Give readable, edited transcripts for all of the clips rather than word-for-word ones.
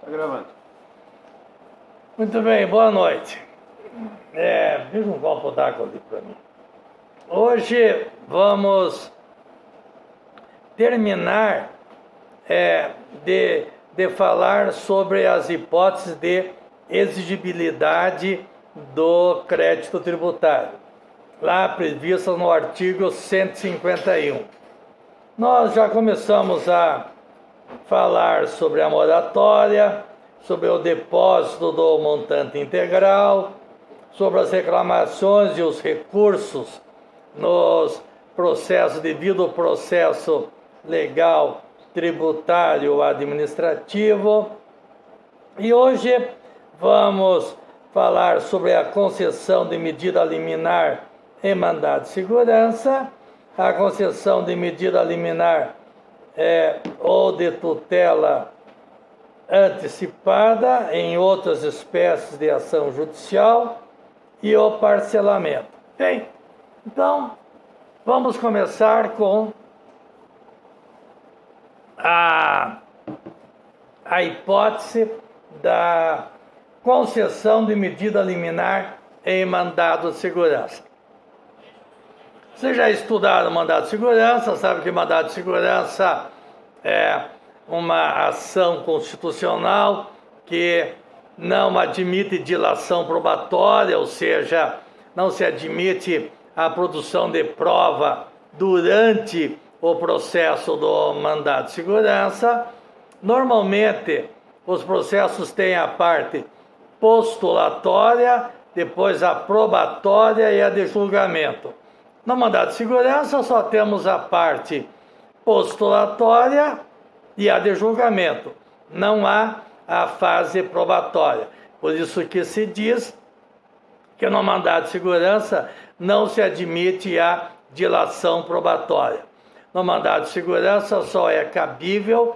Gravando. Muito bem, boa noite. Fiz um copo d'água ali para mim. Hoje vamos terminar de falar sobre as hipóteses de exigibilidade do crédito tributário, lá previstas no artigo 151. Nós já começamos a falar sobre a moratória, sobre o depósito do montante integral, sobre as reclamações e os recursos nos processos devido ao processo legal, tributário, administrativo. E hoje vamos falar sobre a concessão de medida liminar em mandado de segurança, a concessão de medida liminar ou de tutela antecipada em outras espécies de ação judicial e o parcelamento. Bem, então vamos começar com a hipótese da concessão de medida liminar em mandado de segurança. Vocês já estudaram mandado de segurança, sabe que mandado de segurança é uma ação constitucional que não admite dilação probatória, ou seja, não se admite a produção de prova durante o processo do mandado de segurança. Normalmente, os processos têm a parte postulatória, depois a probatória e a de julgamento. No mandado de segurança, só temos a parte postulatória e a de julgamento. Não há a fase probatória. Por isso que se diz que no mandado de segurança não se admite a dilação probatória. No mandado de segurança só é cabível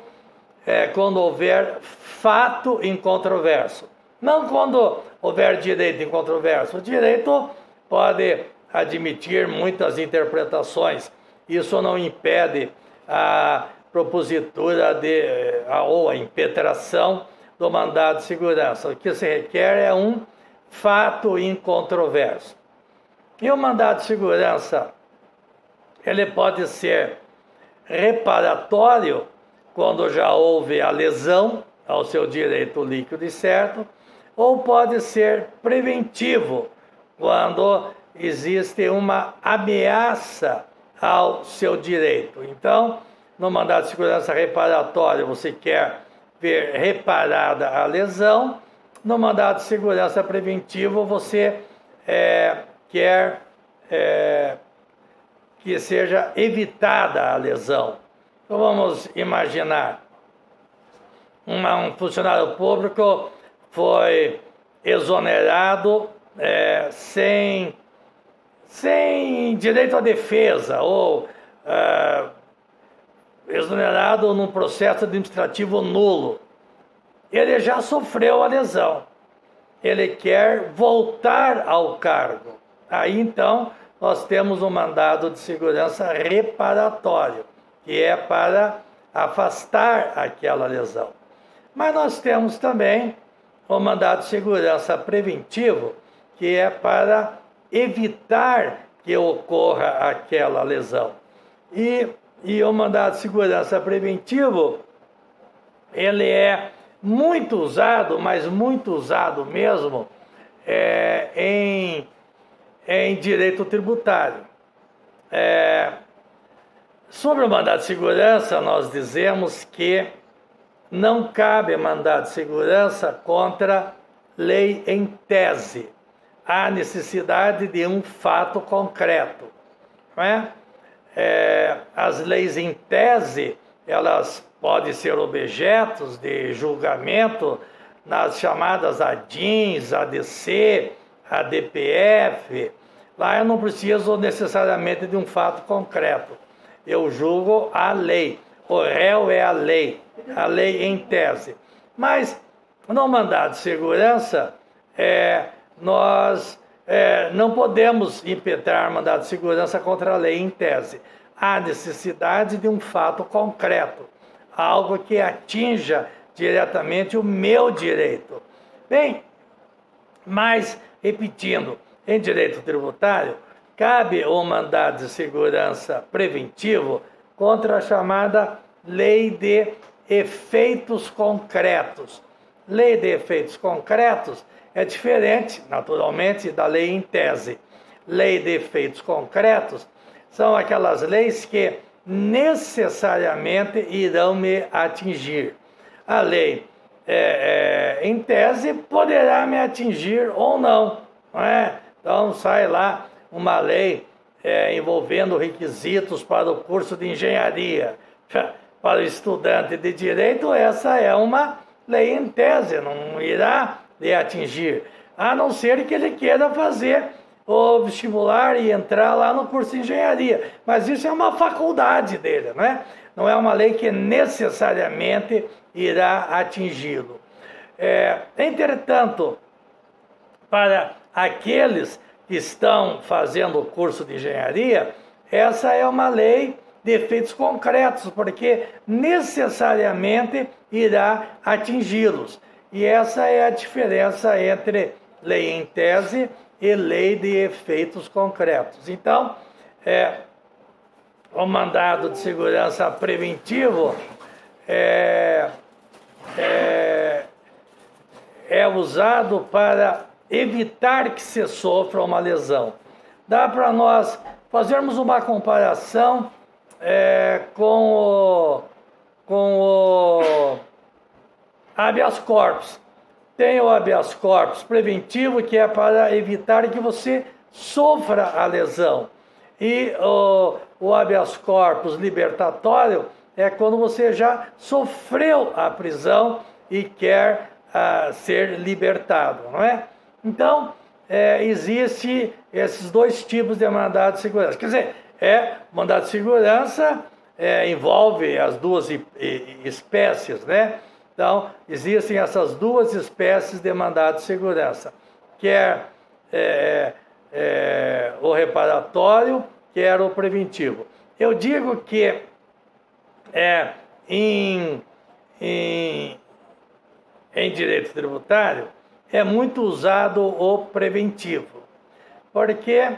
quando houver fato incontroverso. Não quando houver direito incontroverso. O direito pode admitir muitas interpretações. Isso não impede a propositura ou a impetração do mandado de segurança. O que se requer é um fato incontroverso. E o mandado de segurança, ele pode ser reparatório quando já houve a lesão ao seu direito líquido e certo, ou pode ser preventivo quando existe uma ameaça ao seu direito. Então, no mandado de segurança reparatório, você quer ver reparada a lesão. No mandado de segurança preventivo, você quer que seja evitada a lesão. Então, vamos imaginar, um funcionário público foi exonerado sem direito à defesa ou exonerado num processo administrativo nulo. Ele já sofreu a lesão. Ele quer voltar ao cargo. Aí, então, nós temos um mandado de segurança reparatório, que é para afastar aquela lesão. Mas nós temos também o mandado de segurança preventivo, que é para evitar que ocorra aquela lesão. E o mandado de segurança preventivo, ele é muito usado, mas muito usado mesmo, em direito tributário. Sobre o mandado de segurança, nós dizemos que não cabe mandado de segurança contra lei em tese. Há necessidade de um fato concreto. Não é? As leis em tese, elas podem ser objetos de julgamento nas chamadas ADINs, ADC, ADPF. Lá eu não preciso necessariamente de um fato concreto. Eu julgo a lei. O réu é a lei em tese. Mas no mandado de segurança, nós não podemos impetrar mandado de segurança contra a lei em tese. Há necessidade de um fato concreto, algo que atinja diretamente o meu direito. Bem, mas, repetindo, em direito tributário, cabe o mandado de segurança preventivo contra a chamada lei de efeitos concretos. Lei de efeitos concretos é diferente, naturalmente, da lei em tese. Lei de efeitos concretos são aquelas leis que necessariamente irão me atingir. A lei em tese poderá me atingir ou não, não é? Então sai lá uma lei envolvendo requisitos para o curso de engenharia. Para o estudante de direito, essa é uma lei em tese, não irá lhe atingir, a não ser que ele queira fazer o vestibular e entrar lá no curso de engenharia. Mas isso é uma faculdade dele, né? Não é uma lei que necessariamente irá atingi-lo. Entretanto, para aqueles que estão fazendo o curso de engenharia, essa é uma lei de efeitos concretos, porque necessariamente irá atingi-los. E essa é a diferença entre lei em tese e lei de efeitos concretos. Então, o mandado de segurança preventivo é usado para evitar que se sofra uma lesão. Dá para nós fazermos uma comparação com o habeas corpus. Tem o habeas corpus preventivo, que é para evitar que você sofra a lesão. E o habeas corpus libertatório é quando você já sofreu a prisão e quer ser libertado, não é? Então, existe esses dois tipos de mandado de segurança. Quer dizer, mandado de segurança envolve as duas espécies, né? Então, existem essas duas espécies de mandado de segurança, quer o reparatório, quer o preventivo. Eu digo que em direito tributário é muito usado o preventivo, porque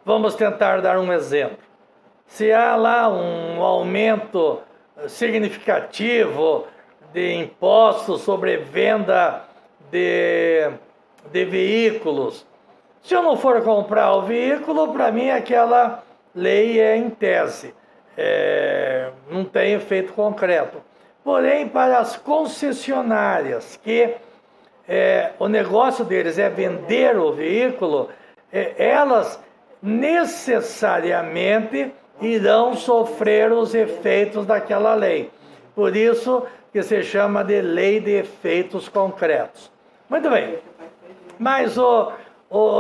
vamos tentar dar um exemplo. Se há lá um aumento significativo de impostos sobre venda de veículos, se eu não for comprar o veículo, para mim aquela lei é em tese, não tem efeito concreto. Porém, para as concessionárias, que o negócio deles é vender o veículo, elas necessariamente irão sofrer os efeitos daquela lei. Por isso que se chama de lei de efeitos concretos. Muito bem, mas o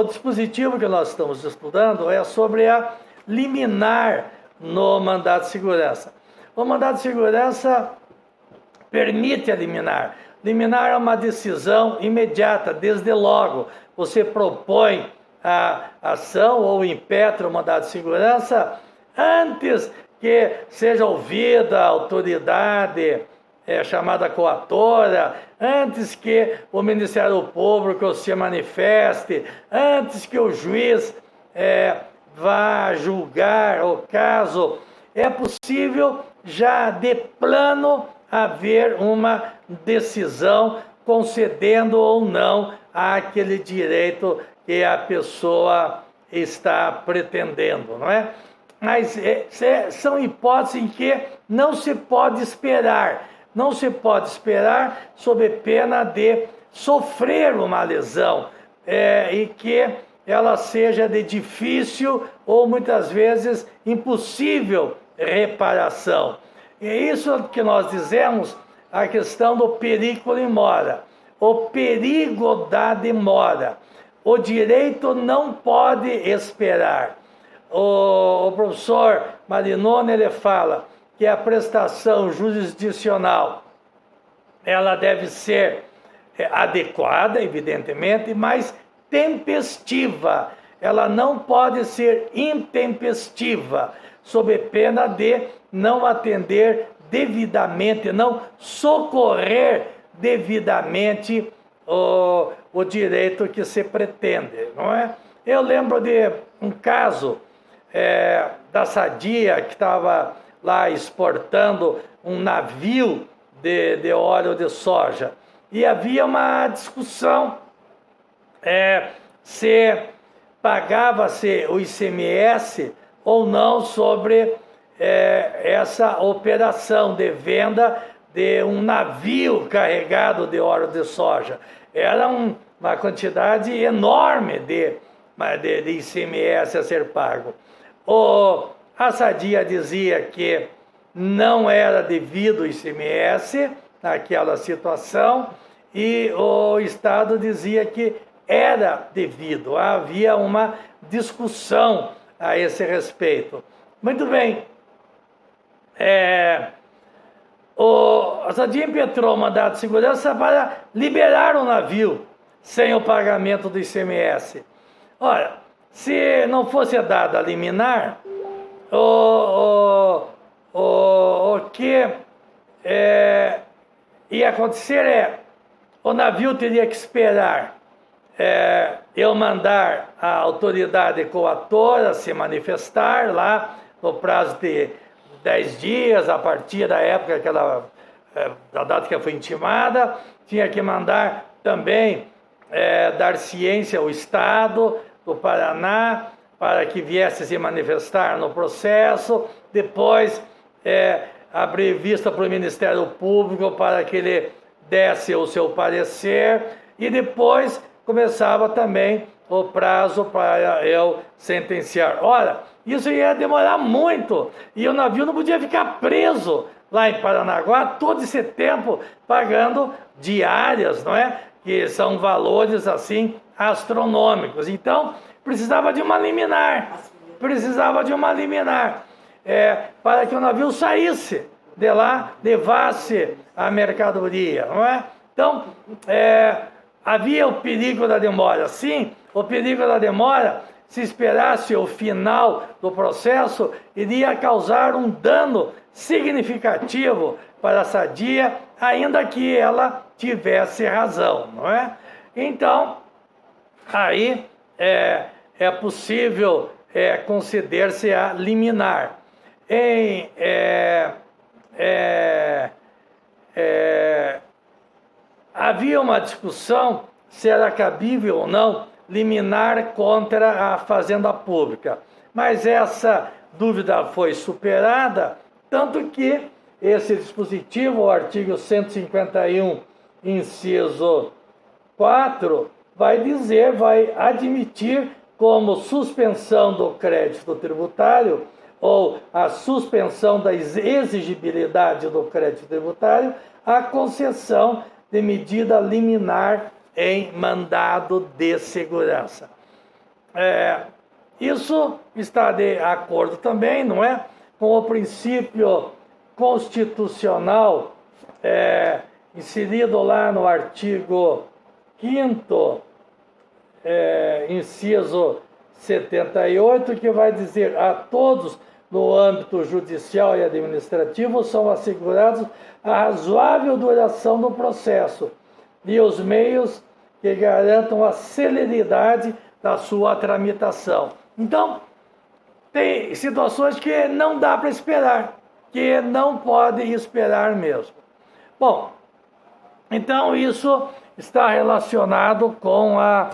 dispositivo que nós estamos estudando é sobre a liminar no mandado de segurança. O mandado de segurança permite a liminar. Liminar é uma decisão imediata, desde logo. Você propõe a ação ou impetra o mandado de segurança antes que seja ouvida a autoridade chamada coatora, antes que o Ministério Público se manifeste, antes que o juiz vá julgar o caso, é possível já de plano haver uma decisão concedendo ou não aquele direito que a pessoa está pretendendo, não é? Mas são hipóteses em que não se pode esperar. Não se pode esperar sob pena de sofrer uma lesão e que ela seja de difícil ou muitas vezes impossível reparação. E isso que nós dizemos, a questão do periculum in mora, o perigo da demora. O direito não pode esperar. O professor Marinoni, ele fala que a prestação jurisdicional ela deve ser adequada, evidentemente, mas tempestiva. Ela não pode ser intempestiva, sob pena de não atender devidamente, não socorrer devidamente o direito que se pretende, não é? Eu lembro de um caso da Sadia, que estava lá exportando um navio de óleo de soja, e havia uma discussão se pagava-se o ICMS ou não sobre essa operação de venda de um navio carregado de óleo de soja. Era uma quantidade enorme de ICMS a ser pago. A Sadia dizia que não era devido o ICMS naquela situação, e o Estado dizia que era devido. Havia uma discussão a esse respeito. Muito bem. A Sadia impetrou o mandado de segurança para liberar o navio sem o pagamento do ICMS. Ora, se não fosse dada a liminar, o que ia acontecer o navio teria que esperar eu mandar a autoridade coatora se manifestar lá no prazo de 10 dias, a partir da época da data que foi intimada, tinha que mandar também dar ciência ao Estado do Paraná para que viesse se manifestar no processo, depois abrir vista para o Ministério Público para que ele desse o seu parecer, e depois começava também o prazo para eu sentenciar. Ora, isso ia demorar muito, e o navio não podia ficar preso lá em Paranaguá todo esse tempo pagando diárias, não é? Que são valores assim astronômicos. Então, precisava de uma liminar, para que o navio saísse de lá, levasse a mercadoria, não é? Então, havia o perigo da demora. Sim, o perigo da demora, se esperasse o final do processo, iria causar um dano significativo para a Sadia, ainda que ela tivesse razão, não é? Então, aí é possível conceder-se a liminar. Havia uma discussão se era cabível ou não liminar contra a fazenda pública, mas essa dúvida foi superada, tanto que esse dispositivo, o artigo 151, inciso 4, vai admitir como suspensão do crédito tributário ou a suspensão da exigibilidade do crédito tributário a concessão de medida liminar em mandado de segurança. Isso está de acordo também, não é, com o princípio constitucional inserido lá no artigo 5º, inciso 78, que vai dizer: a todos no âmbito judicial e administrativo são assegurados a razoável duração do processo e os meios que garantam a celeridade da sua tramitação. Então, tem situações que não dá para esperar, que não pode esperar mesmo. Bom, então isso está relacionado com a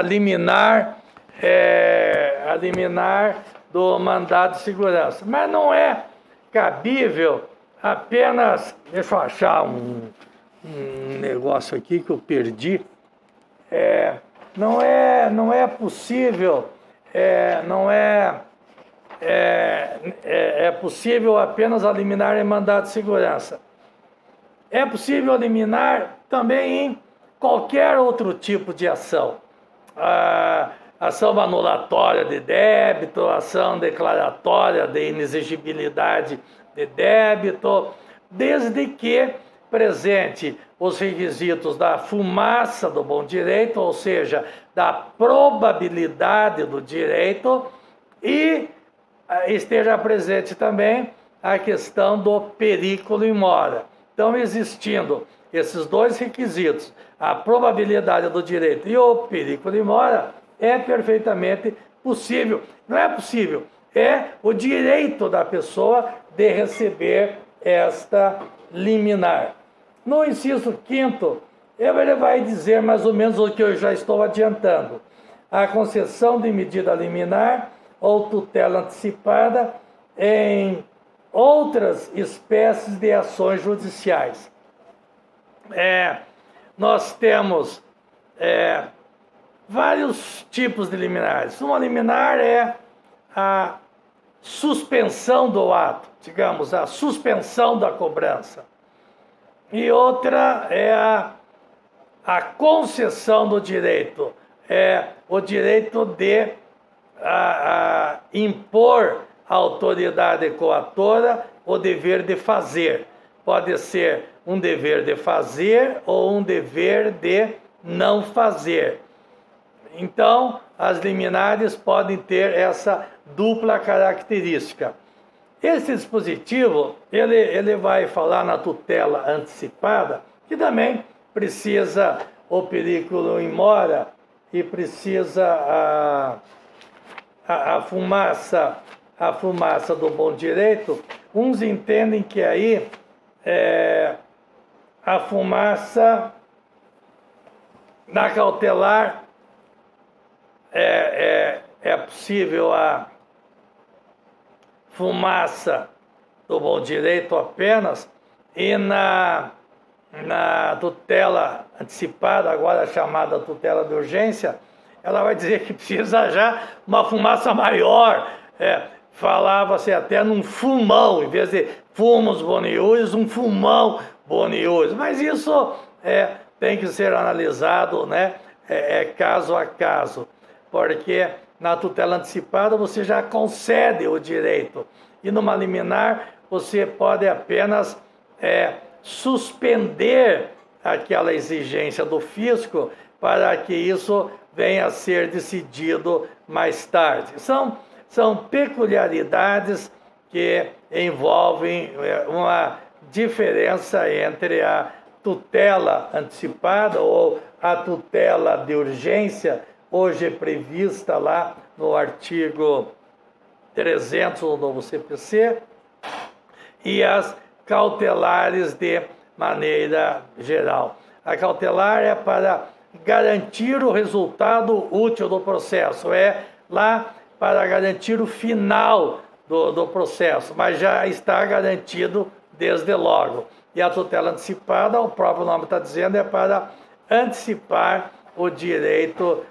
liminar do mandado de segurança. Mas não é cabível apenas... Deixa eu achar um negócio aqui que eu perdi. Não é possível, é possível apenas a liminar em mandado de segurança. É possível eliminar também em qualquer outro tipo de ação. Ação anulatória de débito, ação declaratória de inexigibilidade de débito, desde que presente os requisitos da fumaça do bom direito, ou seja, da probabilidade do direito, e esteja presente também a questão do periculo in mora. Então, existindo esses dois requisitos, a probabilidade do direito e o periculo in mora, é perfeitamente possível. Não é possível, é o direito da pessoa de receber esta liminar. No inciso 5º, ele vai dizer mais ou menos o que eu já estou adiantando. A concessão de medida liminar ou tutela antecipada em outras espécies de ações judiciais. Nós temos vários tipos de liminares. Uma liminar é a suspensão do ato, digamos, a suspensão da cobrança. E outra é a concessão do direito, é o direito de impor à autoridade coatora o dever de fazer. Pode ser um dever de fazer ou um dever de não fazer. Então, as liminares podem ter essa dupla característica. Esse dispositivo, ele vai falar na tutela antecipada, que também precisa o periculo in mora e precisa a fumaça do bom direito. Uns entendem que aí a fumaça na cautelar é possível a fumaça do bom direito apenas, e na tutela antecipada, agora chamada tutela de urgência, ela vai dizer que precisa já uma fumaça maior. Falava-se até num fumão, em vez de fumos boniúris, um fumão boniúris. Mas isso tem que ser analisado, né? Caso a caso, porque na tutela antecipada você já concede o direito, e numa liminar você pode apenas suspender aquela exigência do fisco para que isso venha a ser decidido mais tarde. São peculiaridades que envolvem uma diferença entre a tutela antecipada ou a tutela de urgência, hoje prevista lá no artigo 300 do novo CPC, e as cautelares de maneira geral. A cautelar é para garantir o resultado útil do processo, é lá para garantir o final do processo, mas já está garantido desde logo. E a tutela antecipada, o próprio nome está dizendo, é para antecipar o direito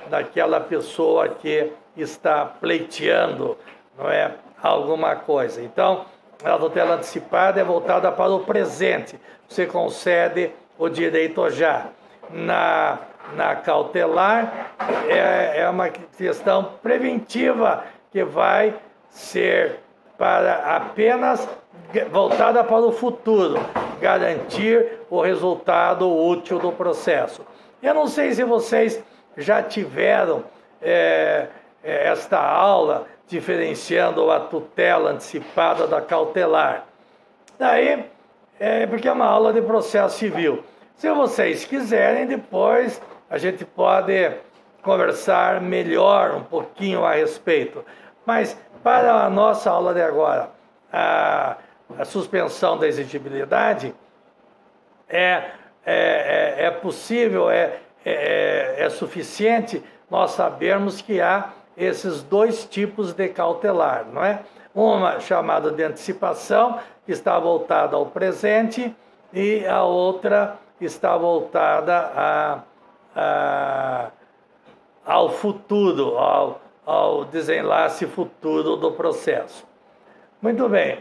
daquela pessoa que está pleiteando, não é, alguma coisa. Então, a tutela antecipada é voltada para o presente. Você concede o direito já. Na cautelar, é uma questão preventiva que vai ser apenas voltada para o futuro, garantir o resultado útil do processo. Eu não sei se vocês já tiveram esta aula diferenciando a tutela antecipada da cautelar. Daí, porque é uma aula de processo civil. Se vocês quiserem, depois a gente pode conversar melhor um pouquinho a respeito. Mas para a nossa aula de agora, a suspensão da exigibilidade é possível, é suficiente nós sabermos que há esses dois tipos de cautelar, não é? Uma chamada de antecipação, que está voltada ao presente, e a outra está voltada ao futuro, ao desenlace futuro do processo. Muito bem.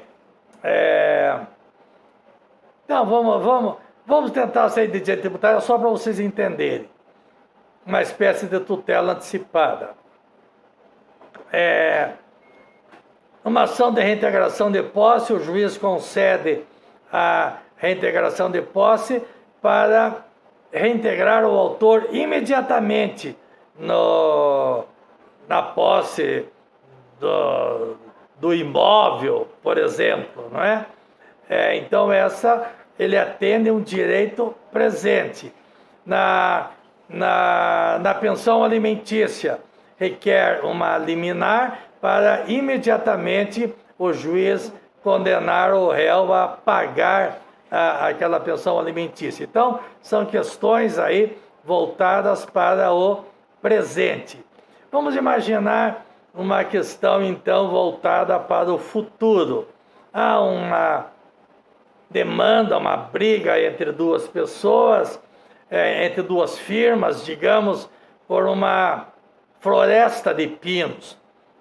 Então, vamos tentar sair de direito tributário só para vocês entenderem. Uma espécie de tutela antecipada. Uma ação de reintegração de posse, o juiz concede a reintegração de posse para reintegrar o autor imediatamente na posse do imóvel, por exemplo, não é? Então, ele atende um direito presente. Na pensão alimentícia, requer uma liminar para imediatamente o juiz condenar o réu a pagar aquela pensão alimentícia. Então, são questões aí voltadas para o presente. Vamos imaginar uma questão, então, voltada para o futuro. Há uma demanda, uma briga entre duas pessoas, entre duas firmas, digamos, por uma floresta de pinos.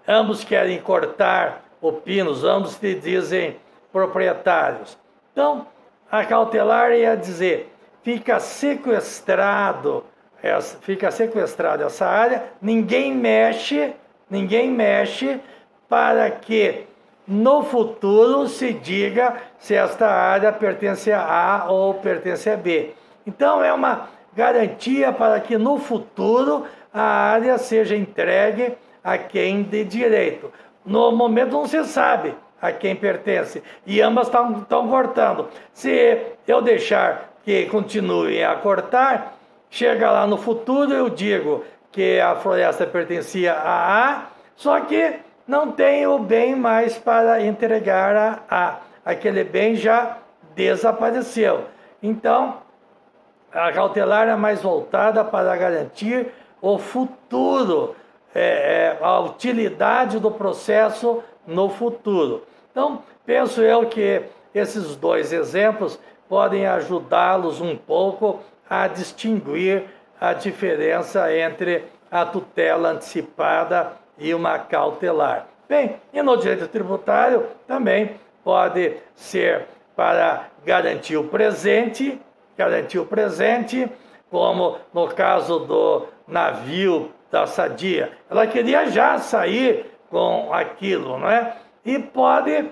Ambos querem cortar o pinos, ambos se dizem proprietários. Então, a cautelar ia dizer, fica sequestrado essa área, ninguém mexe para que no futuro se diga se esta área pertence a A ou pertence a B. Então, é uma garantia para que no futuro a área seja entregue a quem de direito. No momento não se sabe a quem pertence e ambas estão cortando. Se eu deixar que continue a cortar, chega lá no futuro, eu digo que a floresta pertencia a A, só que não tem o bem mais para entregar a A. Aquele bem já desapareceu. Então, a cautelar é mais voltada para garantir o futuro, a utilidade do processo no futuro. Então, penso eu que esses dois exemplos podem ajudá-los um pouco a distinguir a diferença entre a tutela antecipada e uma cautelar. Bem, e no direito tributário também pode ser para garantir o presente, como no caso do navio da Sadia. Ela queria já sair com aquilo, não é? E pode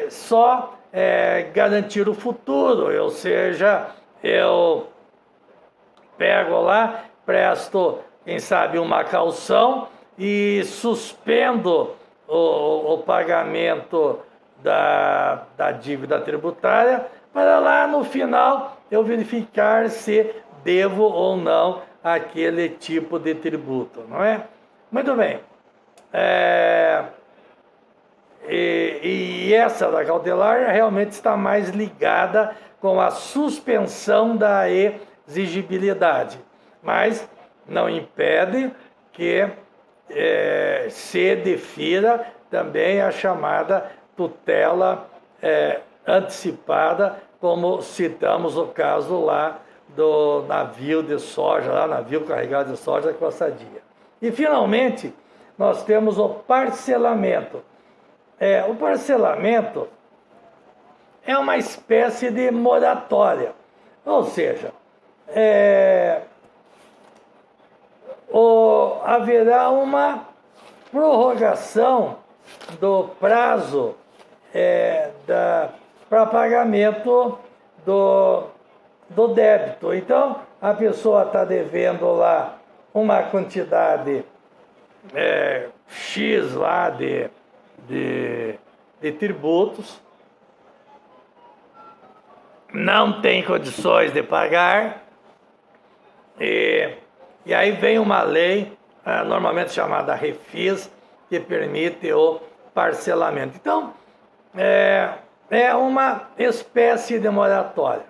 só garantir o futuro, ou seja, eu pego lá, presto, quem sabe, uma caução e suspendo o pagamento da dívida tributária para lá no final eu verificar se devo ou não aquele tipo de tributo, não é? Muito bem. E essa da cautelar realmente está mais ligada com a suspensão da exigibilidade, mas não impede que se defira também a chamada tutela antecipada, como citamos o caso lá do navio de soja, navio carregado de soja com a Sadia. E, finalmente, nós temos o parcelamento. O parcelamento é uma espécie de moratória, ou seja, haverá uma prorrogação do prazo para pagamento do débito. Então, a pessoa está devendo lá uma quantidade X lá de tributos, não tem condições de pagar, e aí vem uma lei, normalmente chamada Refis, que permite o parcelamento. Então, é uma espécie de moratória.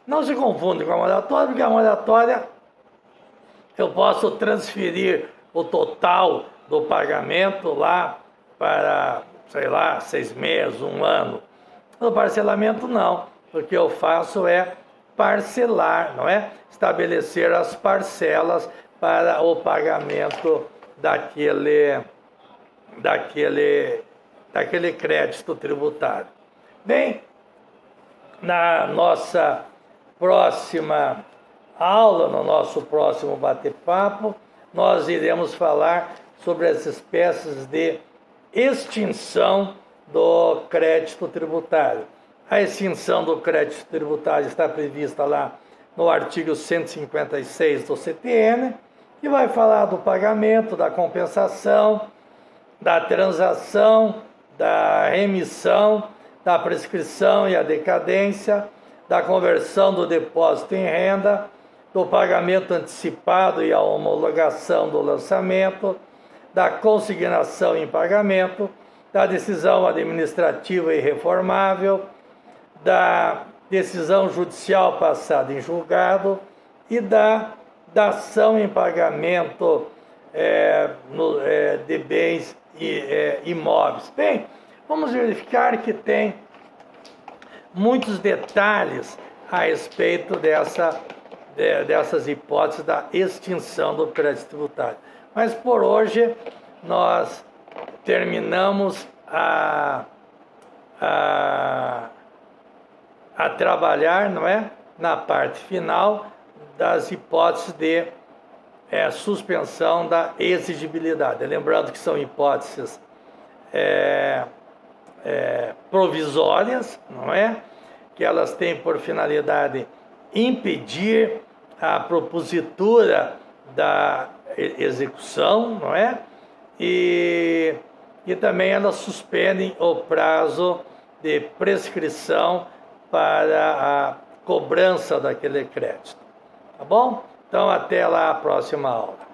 Não se confunde com a moratória, porque a moratória eu posso transferir o total do pagamento lá para, sei lá, 6 meses, 1 ano. No parcelamento não, o que eu faço é parcelar, não é? Estabelecer as parcelas para o pagamento daquele crédito tributário. Bem, na nossa próxima aula, no nosso próximo bate-papo, nós iremos falar sobre as espécies de extinção do crédito tributário. A extinção do crédito tributário está prevista lá no artigo 156 do CTN, que vai falar do pagamento, da compensação da transação, da remissão, da prescrição e a decadência, da conversão do depósito em renda, do pagamento antecipado e a homologação do lançamento, da consignação em pagamento, da decisão administrativa irreformável, da decisão judicial passada em julgado e da dação em pagamento de bens imóveis. Bem, vamos verificar que tem muitos detalhes a respeito dessas hipóteses da extinção do crédito tributário. Mas por hoje nós terminamos a trabalhar, não é, na parte final das hipóteses de suspensão da exigibilidade. Lembrando que são hipóteses provisórias, não é? Que elas têm por finalidade impedir a propositura da execução, não é? E também elas suspendem o prazo de prescrição para a cobrança daquele crédito. Tá bom? Então, até lá a próxima aula.